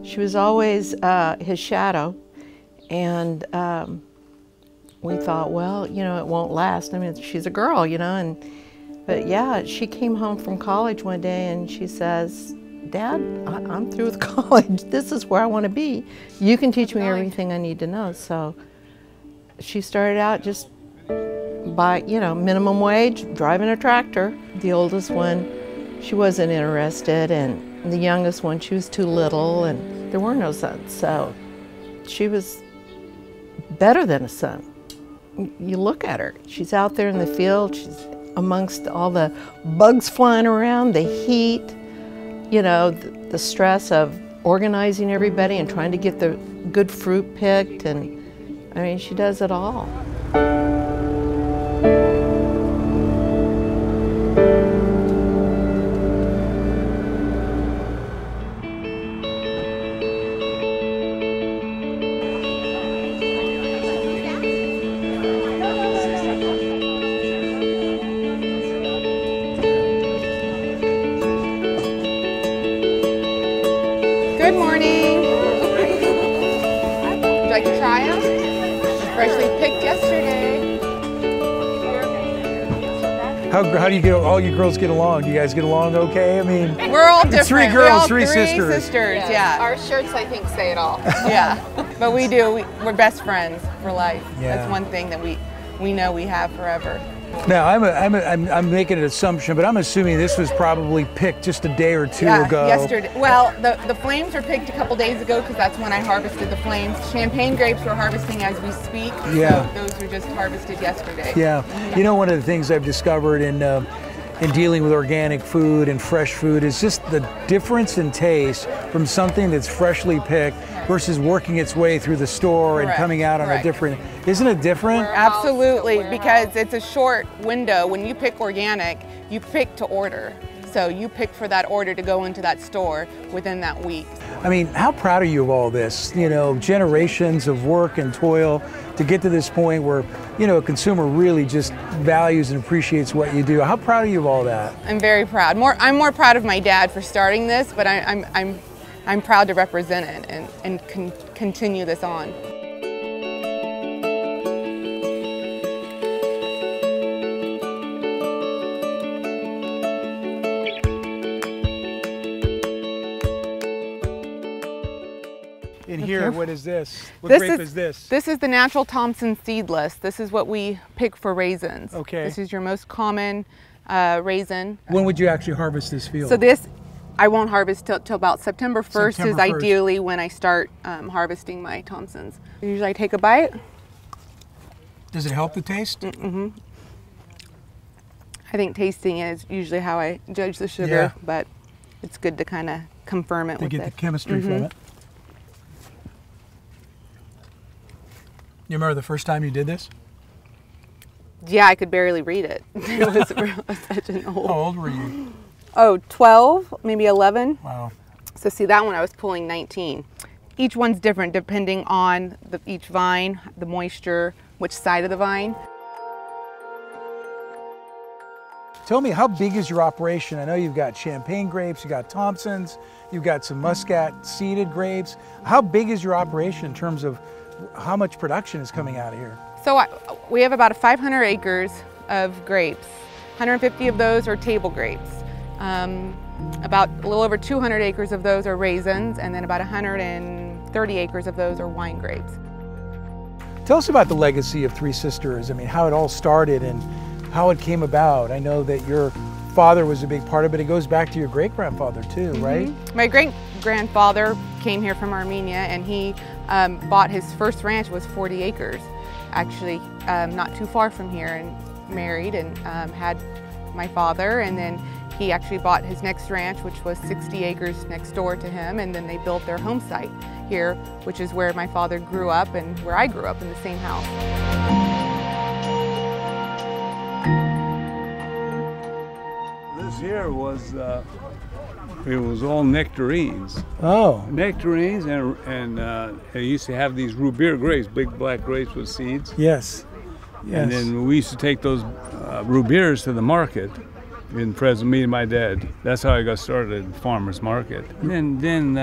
She was always his shadow, and we thought, well, you know, it won't last. I mean, she's a girl, you know, but yeah, she came home from college one day and she says, Dad, I'm through with college. This is where I want to be. You can teach me everything I need to know. So she started out just by, you know, minimum wage, driving a tractor. The oldest one, she wasn't interested, and the youngest one, she was too little, and there were no sons. So she was better than a son. You look at her, she's out there in the field, she's amongst all the bugs flying around, the heat, you know, the stress of organizing everybody and trying to get the good fruit picked, and I mean, she does it all. Good morning. Would you like to try them? Freshly picked yesterday. How do you get all you girls get along? Do you guys get along okay? I mean, we're all different. Three girls, three sisters. Yeah. Our shirts, I think, say it all. Yeah, but we do. We're best friends for life. Yeah. That's one thing that we know we have forever. Now, I'm making an assumption, but I'm assuming this was probably picked just a day or two ago. Yesterday. Well, the flames were picked a couple days ago because that's when I harvested the flames. Champagne grapes we're harvesting as we speak. Yeah. So those were just harvested yesterday. Yeah. You know, one of the things I've discovered in dealing with organic food and fresh food is just the difference in taste from something that's freshly picked versus working its way through the store and coming out on a different, isn't it different? Absolutely, because it's a short window. When you pick organic, you pick to order. So you pick for that order to go into that store within that week. I mean, how proud are you of all this? You know, generations of work and toil to get to this point where, you know, a consumer really just values and appreciates what you do. How proud are you of all that? I'm very proud. I'm more proud of my dad for starting this, but I'm proud to represent it and continue this on. In here, what is this? What grape is this? This is the natural Thompson seedless. This is what we pick for raisins. Okay. This is your most common raisin. When would you actually harvest this field? So this, I won't harvest till about September 1st is ideally when I start harvesting my Thompsons. Usually I take a bite. Does it help the taste? Mm-hmm. I think tasting is usually how I judge the sugar, but it's good to kind of confirm it with it. To get the chemistry from it. You remember the first time you did this? Yeah, I could barely read it. It was such an old. How old were you? Oh, 12, maybe 11. Wow. So see, that one I was pulling 19. Each one's different depending on each vine, the moisture, which side of the vine. Tell me, how big is your operation? I know you've got champagne grapes, you've got Thompsons, you've got some Muscat seeded grapes. How big is your operation in terms of how much production is coming out of here? So we have about 500 acres of grapes. 150 of those are table grapes. About a little over 200 acres of those are raisins, and then about 130 acres of those are wine grapes. Tell us about the legacy of Three Sisters. I mean, how it all started and how it came about. I know that your father was a big part of it. It goes back to your great-grandfather too, right? My great-grandfather came here from Armenia, and he bought his first ranch, was 40 acres, actually not too far from here, and married and had my father, and then he actually bought his next ranch, which was 60 acres next door to him, and then they built their home site here, which is where my father grew up and where I grew up in the same house. This here was, it was all nectarines. Oh. Nectarines, and they used to have these root beer grapes, big black grapes with seeds. Yes. Yes. And then we used to take those root beers to the market in Fresno, me and my dad. That's how I got started at the farmer's market. And then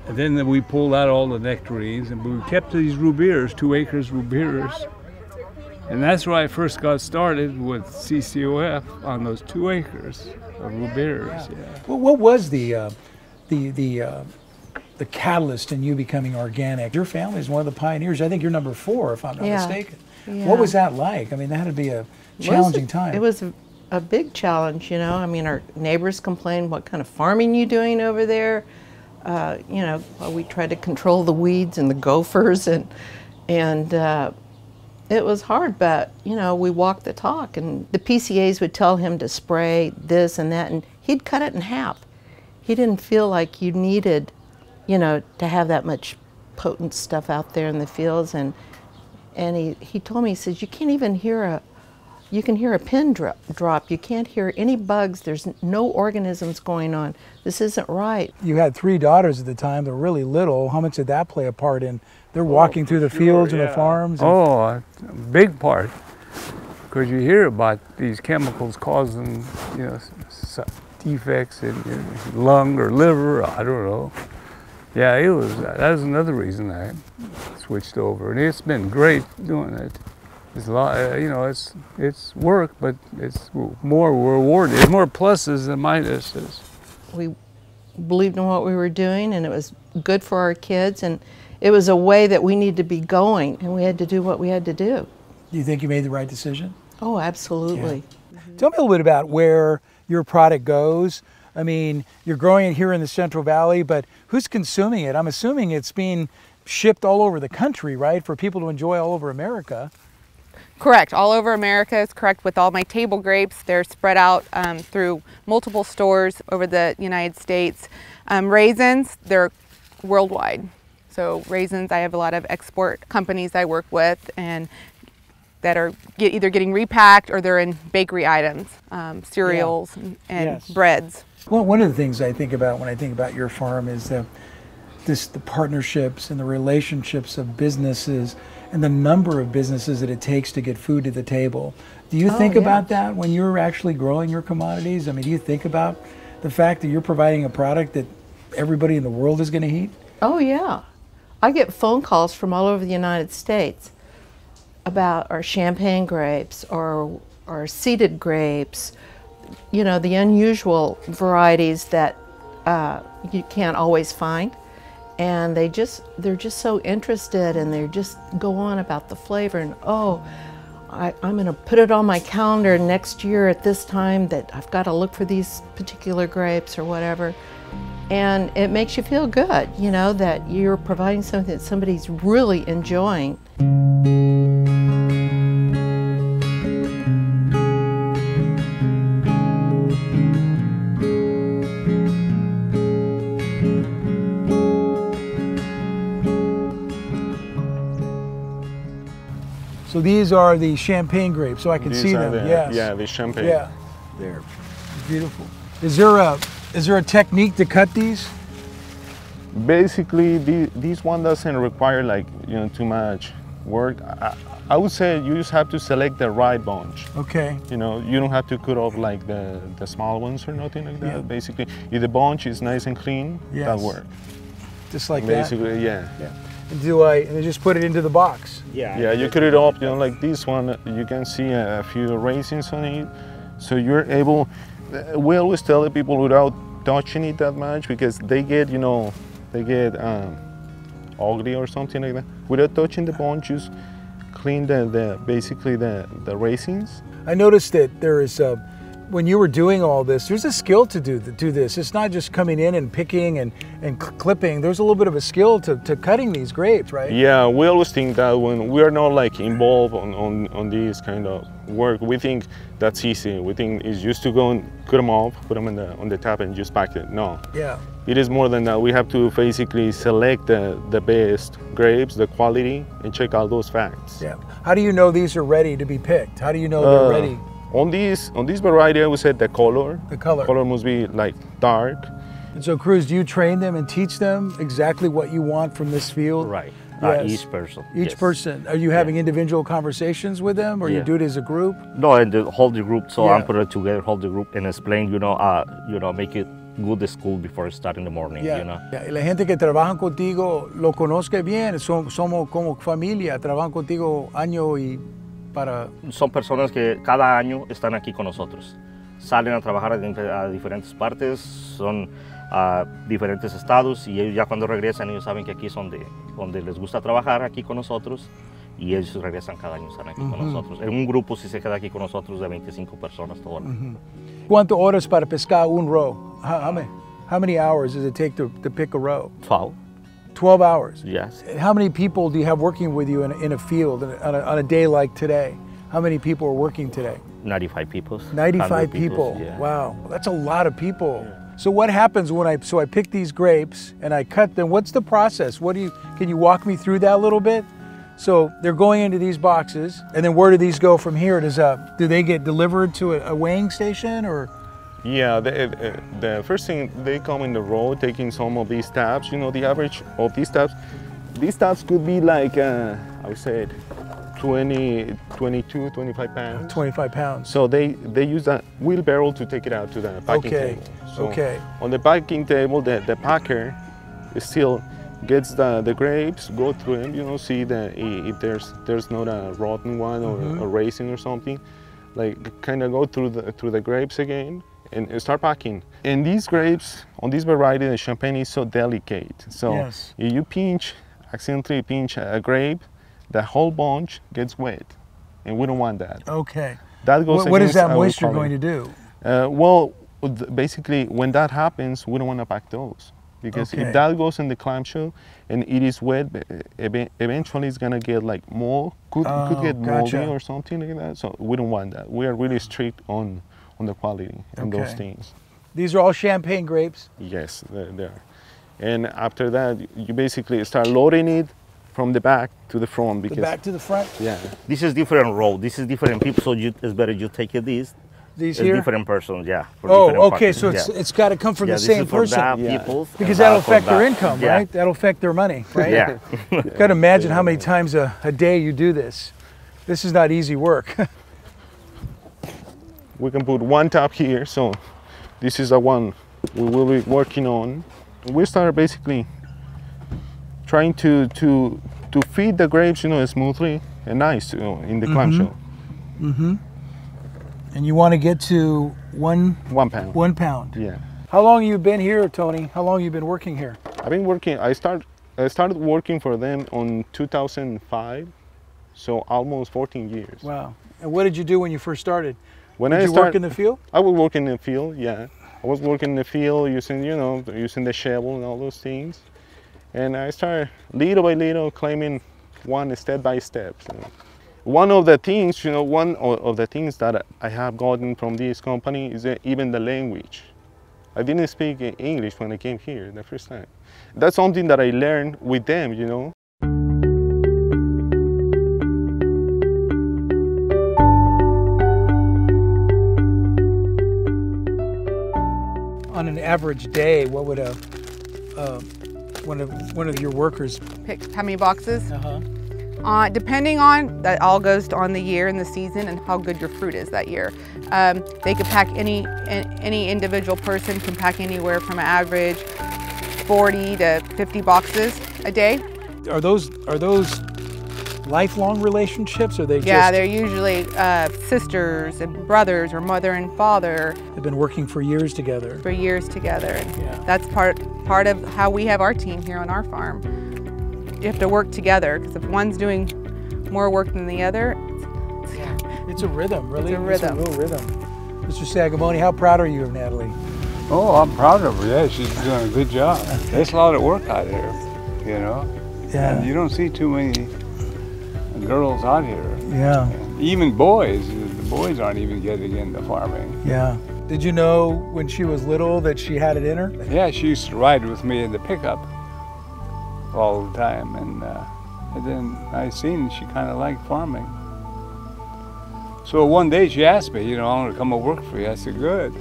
And then we pulled out all the nectarines, and we kept these root beers, 2 acres root beers. And that's where I first got started with CCOF on those 2 acres of root beers. Yeah. Well, what was the catalyst in you becoming organic? Your family is one of the pioneers. I think you're number 4, if I'm not mistaken. Yeah. What was that like? I mean, that had to be a challenging time. It was a big challenge, you know. I mean, our neighbors complained, what kind of farming you doing over there? You know, we tried to control the weeds and the gophers, and it was hard, but, you know, we walked the talk, and the PCAs would tell him to spray this and that, and he'd cut it in half. He didn't feel like you needed, you know, to have that much potent stuff out there in the fields, and he told me, he says, you can't even hear you can hear a pin drop. You can't hear any bugs. There's no organisms going on. This isn't right. You had 3 daughters at the time. They're really little. How much did that play a part in? They're walking through the fields and the farms. And a big part. Because you hear about these chemicals causing, you know, defects in your lung or liver. I don't know. Yeah, that was another reason I switched over, and it's been great doing it. It's a lot, you know, it's work, but it's more rewarding. There's more pluses than minuses. We believed in what we were doing, and it was good for our kids, and it was a way that we needed to be going, and we had to do what we had to do. Do you think you made the right decision? Oh, absolutely. Yeah. Tell me a little bit about where your product goes. I mean, you're growing it here in the Central Valley, but who's consuming it? I'm assuming it's being shipped all over the country, right, for people to enjoy all over America. Correct. All over America is correct. With all my table grapes, they're spread out through multiple stores over the United States. Raisins, they're worldwide. So raisins, I have a lot of export companies I work with, and that are either getting repacked or they're in bakery items, cereals and breads. Well, one of the things I think about when I think about your farm is the partnerships and the relationships of businesses and the number of businesses that it takes to get food to the table. Do you think about that when you're actually growing your commodities? I mean, do you think about the fact that you're providing a product that everybody in the world is going to eat? Oh, yeah. I get phone calls from all over the United States about our champagne grapes or our seeded grapes, you know, the unusual varieties that you can't always find. And they're just so interested, and they just go on about the flavor, and I'm going to put it on my calendar next year at this time that I've got to look for these particular grapes or whatever. And it makes you feel good, you know, that you're providing something that somebody's really enjoying. So these are the champagne grapes, so I can see them. Yes. Yeah, the champagne. Yeah, they're beautiful. Is there a technique to cut these? Basically, this one doesn't require too much work. I would say you just have to select the right bunch. Okay. You know, you don't have to cut off like the small ones or nothing like that. Yeah. Basically, if the bunch is nice and clean, that works. Just like basically, that? Yeah. And I just put it into the box? Yeah, you cut it up, you know, like this one, you can see a few raisins on it. So you're able, we always tell the people without touching it that much, because they get, ugly or something like that. Without touching the bunch, just clean basically the raisins. I noticed that there is when you were doing all this, there's a skill to do this. It's not just coming in and picking and clipping. There's a little bit of a skill to cutting these grapes, right? Yeah, we always think that when we are not involved on this kind of work, we think that's easy. We think it's just to go and cut them off, put them on the tap and just pack it. No. Yeah. It is more than that. We have to basically select the best grapes, the quality, and check out those facts. Yeah. How do you know these are ready to be picked? How do you know they're ready? On this variety, I would say the color. The color. The color must be dark. And so, Cruz, do you train them and teach them exactly what you want from this field? Right. Yes. Each person. Each person. Are you having individual conversations with them, or you do it as a group? No, and hold the group. So I'm putting it together, hold the group, and explain. Make it good school before starting the morning, you know. Yeah. Y la gente que trabaja contigo lo conozca bien, somos como familia, trabajan contigo año y para... Son personas que cada año están aquí con nosotros. Salen a trabajar a diferentes partes, son a diferentes estados y ellos ya cuando regresan ellos saben que aquí es donde les gusta trabajar aquí con nosotros y ellos regresan cada año, están aquí con nosotros. En un grupo sí se queda aquí con nosotros de 25 personas todo el año. ¿Cuántas horas para pescar un roe? How many hours does it take to pick a roe? 12. 12 hours? Yes. How many people do you have working with you in a field on a day like today? How many people are working today? 95 people. 95 people. Yeah. Wow, that's a lot of people. Yeah. So what happens when I pick these grapes and I cut them? What's the process? Can you walk me through that a little bit? So they're going into these boxes, and then where do these go from here? Do they get delivered to a weighing station or? Yeah, the first thing, they come in the road taking some of these tabs. You know, the average of these tabs could be like, I would say 20, 22, 25 pounds. 25 pounds. So they use that wheelbarrow to take it out to the packing table. So on the packing table, the packer still gets the grapes, go through them, you know, see if there's not a rotten one or a raisin or something, like kind of go through the grapes again and start packing. And these grapes, on this variety, the Champagne is so delicate. So if you accidentally pinch a grape, the whole bunch gets wet, and we don't want that. Okay. That goes what is that our moisture quality. going to do? Well, basically, when that happens, we don't want to pack those. Because if that goes in the clamshell and it is wet, eventually it's gonna get like mold, could get moldy or something like that. So we don't want that. We are really strict on the quality and those things. These are all Champagne grapes? Yes, they are. And after that, you basically start loading it from the back to the front. Because the back to the front? Yeah. This is different road. This is different people, so it's better you take these. These it's here? Different persons, yeah. Okay, so it's got to come from the same person. Because that'll affect their income, right? That'll affect their money, right? Yeah. Got to imagine how many times a day you do this. This is not easy work. We can put one tab here, so this is the one we will be working on. We start basically trying to feed the grapes, you know, smoothly and nice, you know, in the clamshell. And you want to get to 1 pound. 1 pound. Yeah. How long have you been here, Tony? How long have you been working here? I've been working. I started working for them on 2005, so almost 14 years. Wow. And what did you do when you first started? Did you work in the field? I would work in the field. Yeah. I was working in the field using the shovel and all those things. And I started little by little climbing one step by step. So. One of the things, that I have gotten from this company is even the language. I didn't speak English when I came here the first time. That's something that I learned with them, you know. On an average day, what would one of your workers pick? How many boxes? Depending on, that all goes on the year and the season and how good your fruit is that year. They could pack, any individual person can pack anywhere from an average 40 to 50 boxes a day. Are those lifelong relationships, or are they just... Yeah, they're usually sisters and brothers or mother and father. They've been working for years together. For years together. And that's part of how we have our team here on our farm. You have to work together, because if one's doing more work than the other, it's a rhythm, really. It's a rhythm. It's a real rhythm. Mr. Soghomonian, how proud are you of Natalie? Oh, I'm proud of her. Yeah, she's doing a good job. There's a lot of work out here, you know. Yeah. And you don't see too many girls out here. Yeah. And even boys. The boys aren't even getting into farming. Yeah. Did you know when she was little that she had it in her? Yeah, she used to ride with me in the pickup all the time, and then I seen she kind of liked farming. So one day she asked me, you know, I want to come and work for you. I said, good.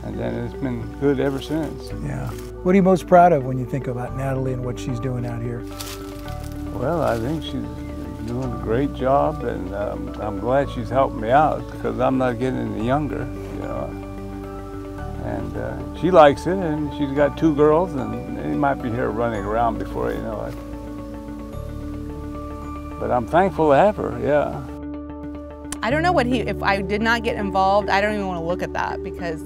And then it's been good ever since. Yeah. What are you most proud of when you think about Natalie and what she's doing out here? Well, I think she's doing a great job, and I'm glad she's helping me out, because I'm not getting any younger, you know. And she likes it, and she's got 2 girls, and they might be here running around before you know it. But I'm thankful to have her, yeah. I don't know if I did not get involved, I don't even want to look at that because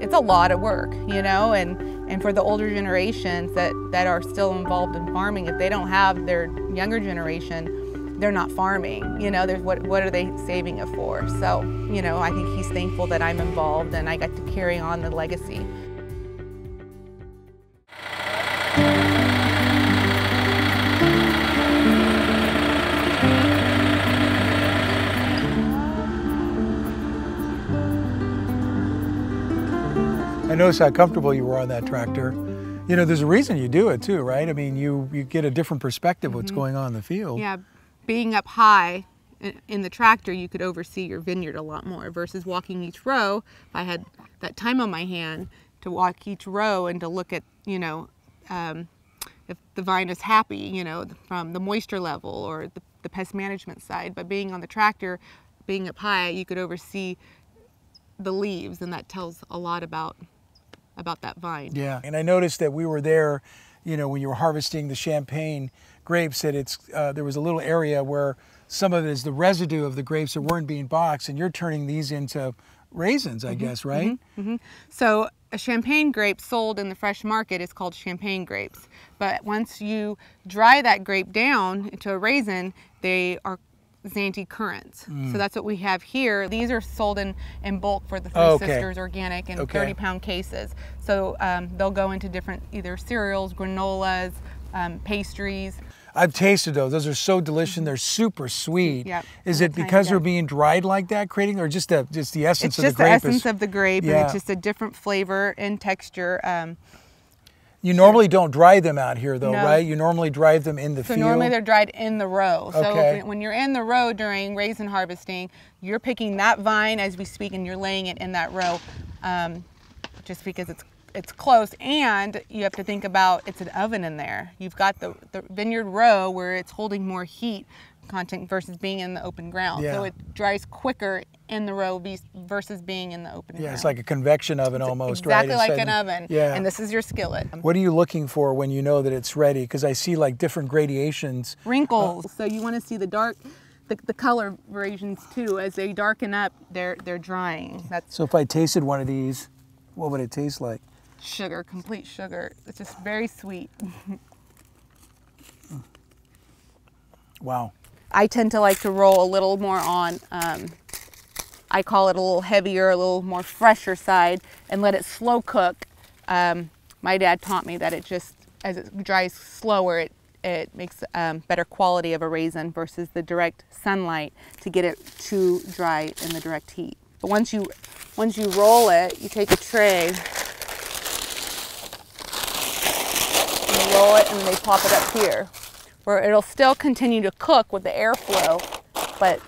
it's a lot of work, you know, and for the older generations that are still involved in farming, if they don't have their younger generation, they're not farming, you know, what are they saving it for? So, you know, I think he's thankful that I'm involved and I got to carry on the legacy. I noticed how comfortable you were on that tractor. You know, there's a reason you do it too, right? I mean, you get a different perspective of what's going on in the field. Yeah, being up high in the tractor, you could oversee your vineyard a lot more versus walking each row. If I had that time on my hand to walk each row and to look at, you know, if the vine is happy, you know, from the moisture level or the pest management side. But being on the tractor, being up high, you could oversee the leaves, and that tells a lot about that vine. Yeah, and I noticed that we were there, you know, when you were harvesting the champagne grapes, that there was a little area where some of it is the residue of the grapes that weren't being boxed, and you're turning these into raisins, I guess, right? So a champagne grape sold in the fresh market is called champagne grapes. But once you dry that grape down into a raisin, they are Zante currants. So that's what we have here. These are sold in bulk for the Three Sisters Organic in 30-pound cases. So they'll go into different either cereals, granolas, pastries. I've tasted those. Those are so delicious. They're super sweet. Yep. Is it because they're being dried like that, creating, or just the essence of the grape? It's just the essence of the grape, and it's just a different flavor and texture. You normally don't dry them out here, though, right? You normally dry them in the field. So normally they're dried in the row. So when you're in the row during raisin harvesting, you're picking that vine as we speak, and you're laying it in that row, just because it's close. And you have to think about it's an oven in there. You've got the vineyard row where it's holding more heat content versus being in the open ground. So it dries quicker in the row versus being in the open ground. Yeah, it's like a convection oven almost, right? Exactly like an oven. Yeah. And this is your skillet. What are you looking for when you know that it's ready? Because I see like different gradations. Wrinkles. So you want to see the dark, the color variations too. As they darken up, they're drying. So if I tasted one of these, what would it taste like? Sugar, complete sugar. It's just very sweet. Wow. I tend to like to roll a little more on, I call it a little heavier, a little more fresher side, and let it slow cook. My dad taught me that it just, as it dries slower, it makes better quality of a raisin versus the direct sunlight to get it too dry in the direct heat. But once you roll it, you take a tray, and you roll it, and they pop it up here, where it'll still continue to cook with the airflow, but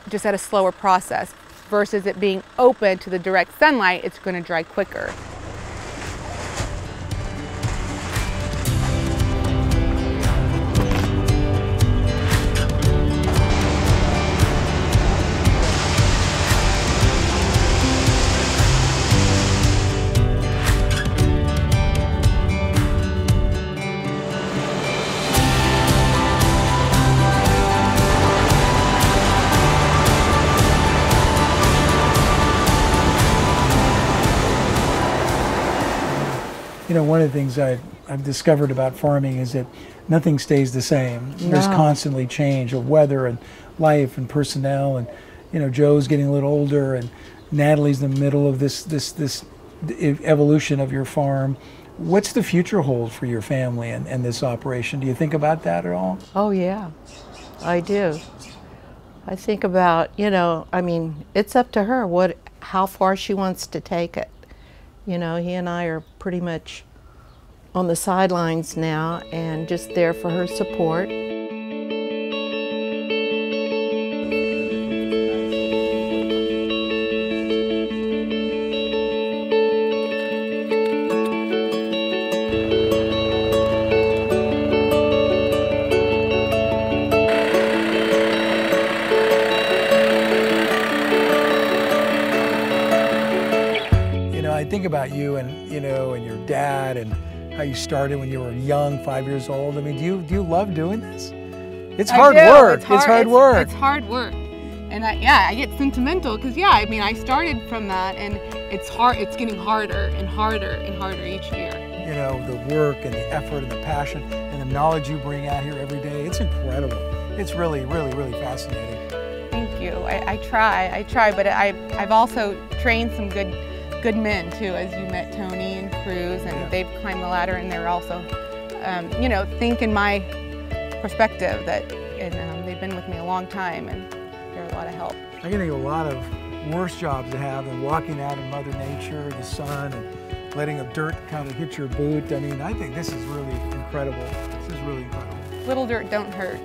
just at a slower process, versus it being open to the direct sunlight, it's going to dry quicker. You know, one of the things I've discovered about farming is that nothing stays the same. There's constantly change of weather and life and personnel, and you know, Joe's getting a little older, and Natalie's in the middle of this evolution of your farm. What's the future hold for your family and this operation? Do you think about that at all? Oh yeah, I do. I think about, you know, I mean, it's up to her how far she wants to take it. You know, he and I are pretty much on the sidelines now and just there for her support. think about you and, you know, and your dad and how you started when you were young, 5 years old. I mean, do you love doing this? It's hard work. It's hard work. It's hard work. And I get sentimental because, yeah, I mean, I started from that, and it's hard. It's getting harder and harder and harder each year. You know, the work and the effort and the passion and the knowledge you bring out here every day, it's incredible. It's really, really, really fascinating. Thank you. I try, but I've also trained some good men too, as you met Tony and Cruz, and they've climbed the ladder, and they're also, you know, think in my perspective that, and they've been with me a long time, and they're a lot of help. I can think of a lot of worse jobs to have than walking out in Mother Nature, the sun, and letting the dirt kind of hit your boot. I mean, I think this is really incredible. This is really incredible. Little dirt don't hurt.